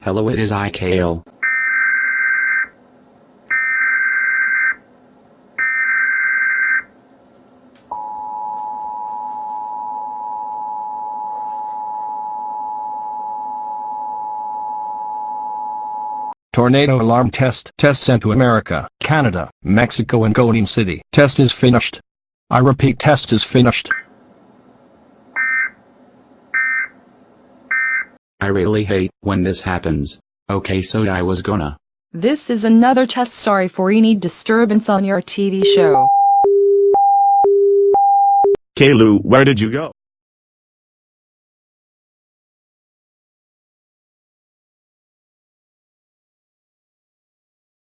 Hello, it is I, Kale. Tornado alarm test. Test sent to America, Canada, Mexico and Golden City. Test is finished. I repeat, test is finished. I really hate when this happens. Okay, so I was gonna. This is another test. Sorry for any disturbance on your TV show. Caillou, where did you go?